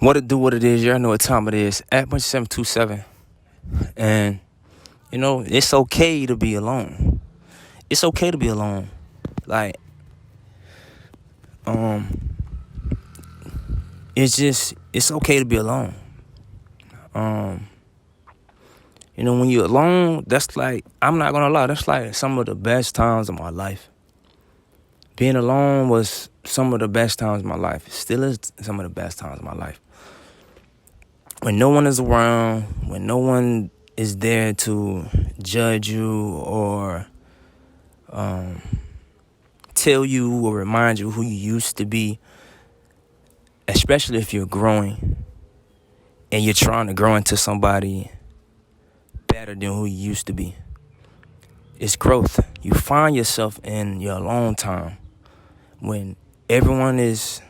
What it do, what it is, y'all know what time it is. At Bunch 727. And, it's okay to be alone. It's okay to be alone. Like, it's okay to be alone. When you're alone, that's like, I'm not gonna lie, that's like some of the best times of my life. Being alone was some of the best times of my life. It still is some of the best times of my life. When no one is around, when no one is there to judge you or tell you or remind you who you used to be, especially if you're growing and you're trying to grow into somebody better than who you used to be. It's growth. You find yourself in your alone time when everyone is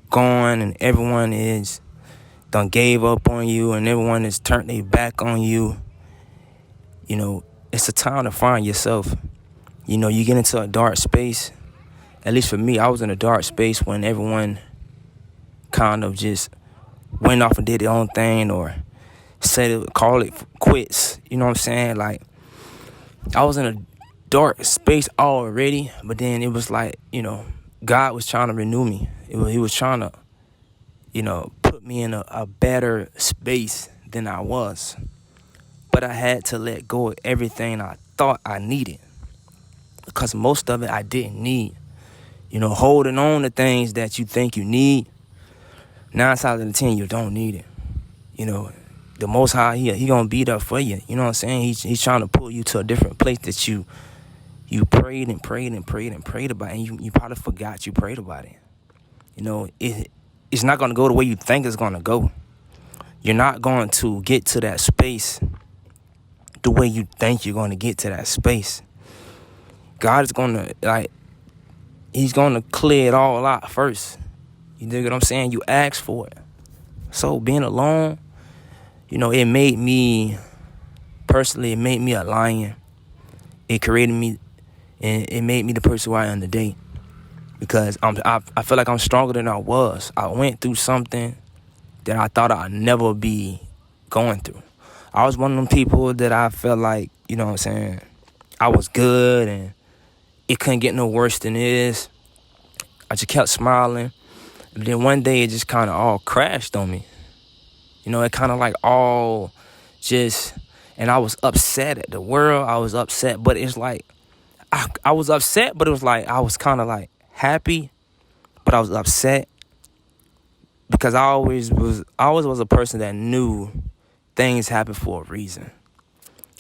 gone and everyone is done gave up on you and everyone has turned their back on you. It's a time to find yourself. You get into a dark space. At least for me, I was in a dark space when everyone kind of just went off and did their own thing or call it quits. You know what I'm saying? Like, I was in a dark space already, but then it was like, God was trying to renew me. He was trying to, put me in a better space than I was. But I had to let go of everything I thought I needed, because most of it I didn't need. Holding on to things that you think you need, 9 times out of 10 you don't need it. The Most High, he gonna be there for you. You know what I'm saying? He's trying to pull you to a different place that you prayed and prayed and prayed and prayed about, and you probably forgot you prayed about it. It's not gonna go the way you think it's gonna go. You're not going to get to that space the way you think you're going to get to that space. God is going to, he's going to clear it all out first. You dig what I'm saying? You ask for it. So being alone, it made me, personally, it made me a lion. It created me, and it made me the person who I am today. Because I feel like I'm stronger than I was. I went through something that I thought I'd never be going through. I was one of them people that I felt like, I was good and it couldn't get no worse than this. I just kept smiling. But then one day it just kind of all crashed on me. It kind of like all just, and I was upset at the world. I was upset, but it's like, I was upset, but it was like, I was kind of like happy, but I was upset because I always was a person that knew things happen for a reason.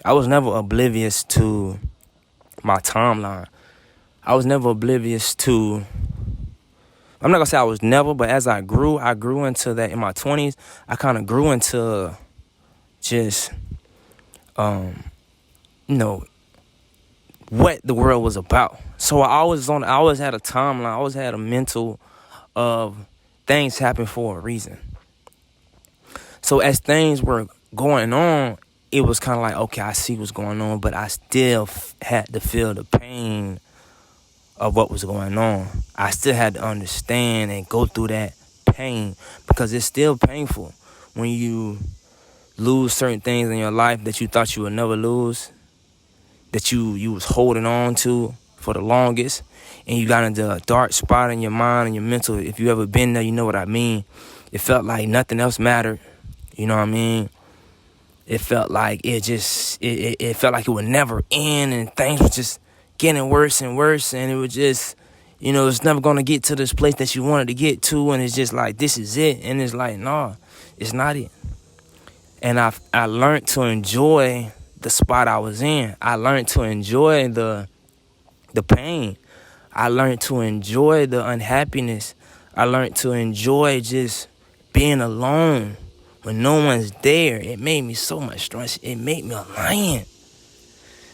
I was never oblivious to my timeline. I was never oblivious to, I'm not going to say I was never, but as I grew into that in my 20s. I kind of grew into just, what the world was about. So I always had a timeline. I always had a mental of things happen for a reason. So as things were going on, it was kind of like, okay, I see what's going on, but I still had to feel the pain of what was going on. I still had to understand and go through that pain, because it's still painful when you lose certain things in your life that you thought you would never lose, that you was holding on to for the longest, and you got into a dark spot in your mind and your mental. If you ever been there, you know what I mean. It felt like nothing else mattered. You know what I mean? It felt like it felt like it would never end, and things were just getting worse and worse, and it was just, it's never going to get to this place that you wanted to get to, and it's just like, this is it, and it's like, no, it's not it. And I learned to enjoy the spot I was in. I learned to enjoy the pain. I learned to enjoy the unhappiness. I learned to enjoy just being alone when no one's there. It made me so much stress. It made me a lion.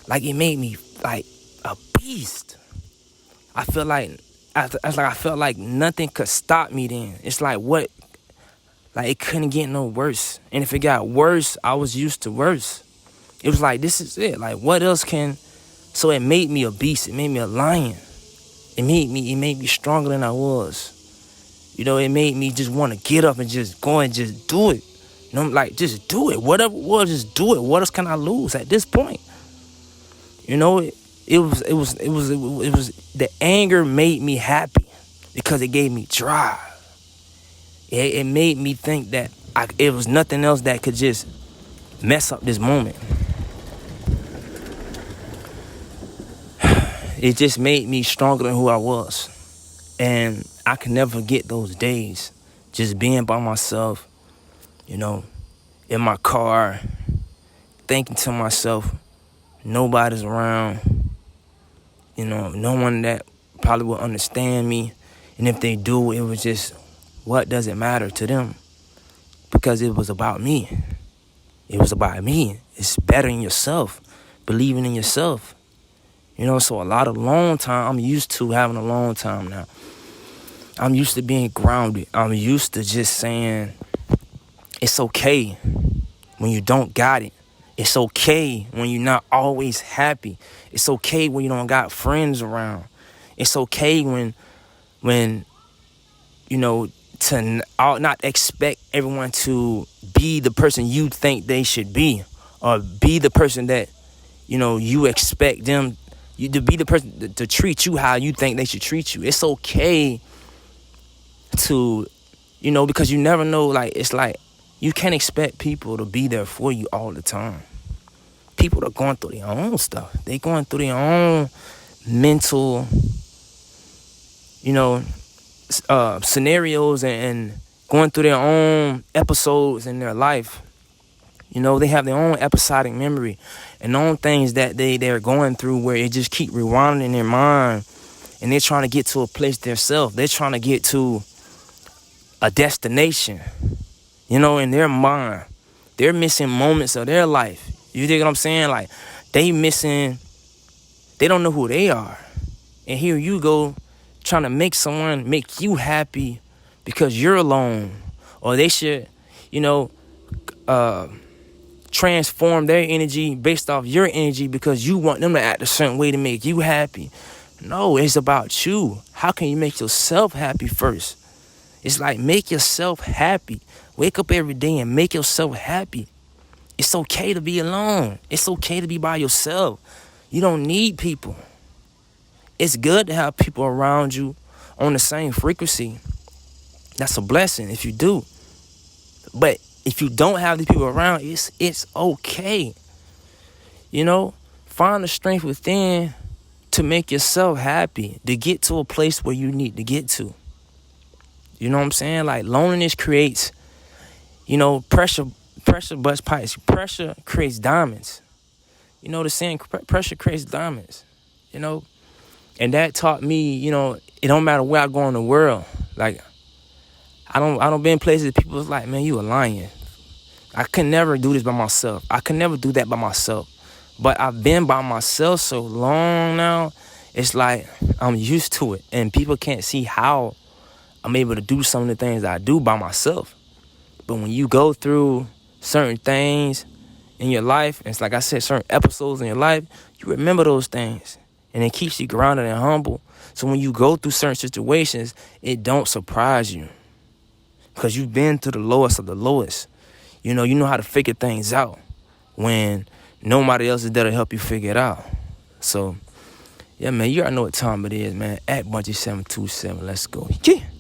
Like, it made me like a beast. I felt like nothing could stop me then. It's like, what? Like, it couldn't get no worse. And if it got worse, I was used to worse. It was like, this is it. Like, what else can? So it made me a beast. It made me a lion. It made me stronger than I was. You know, it made me just want to get up and just go and just do it. You know, like, just do it. Whatever it was, just do it. What else can I lose at this point? You know, the anger made me happy because it gave me drive. It made me think that it was nothing else that could just mess up this moment. It just made me stronger than who I was. And I can never forget those days. Just being by myself, you know, in my car, thinking to myself, nobody's around. You know, no one that probably will understand me. And if they do, it was just, what does it matter to them? Because it was about me. It was about me. It's bettering yourself, believing in yourself. You know, so a lot of alone time, I'm used to having a alone time now. I'm used to being grounded. I'm used to just saying, it's okay when you don't got it. It's okay when you're not always happy. It's okay when you don't got friends around. It's okay when you know, to not expect everyone to be the person you think they should be, or be the person that, you know, you expect them to be, the person to treat you how you think they should treat you. It's okay to, you know, because you never know, like, it's like, you can't expect people to be there for you all the time. People are going through their own stuff. They're going through their own mental, you know, scenarios and going through their own episodes in their life. You know, they have their own episodic memory and own things that they're going through where it just keep rewinding in their mind, and they're trying to get to a place themselves. They're trying to get to a destination, you know, in their mind. They're missing moments of their life. You dig what I'm saying? Like, they don't know who they are. And here you go trying to make someone make you happy because you're alone. Or they should, you know, transform their energy based off your energy because you want them to act a certain way to make you happy. No, it's about you. How can you make yourself happy first? It's like, make yourself happy. Wake up every day and make yourself happy. It's okay to be alone. It's okay to be by yourself. You don't need people. It's good to have people around you on the same frequency. That's a blessing if you do. But if you don't have the people around, it's okay. You know, find the strength within to make yourself happy, to get to a place where you need to get to. You know what I'm saying? Like, loneliness creates, you know, pressure busts pipes. Pressure creates diamonds. You know the saying, pressure creates diamonds. You know, and that taught me, you know, it don't matter where I go in the world. Like, I don't be in places that people was like, man, you a lion. I could never do this by myself. I could never do that by myself. But I've been by myself so long now, it's like I'm used to it. And people can't see how I'm able to do some of the things I do by myself. But when you go through certain things in your life, and it's like I said, certain episodes in your life, you remember those things. And it keeps you grounded and humble. So when you go through certain situations, it don't surprise you. Because you've been to the lowest of the lowest. You know how to figure things out when nobody else is there to help you figure it out. So, yeah, man, you already know what time it is, man. At Bunchy727, let's go. Yeah.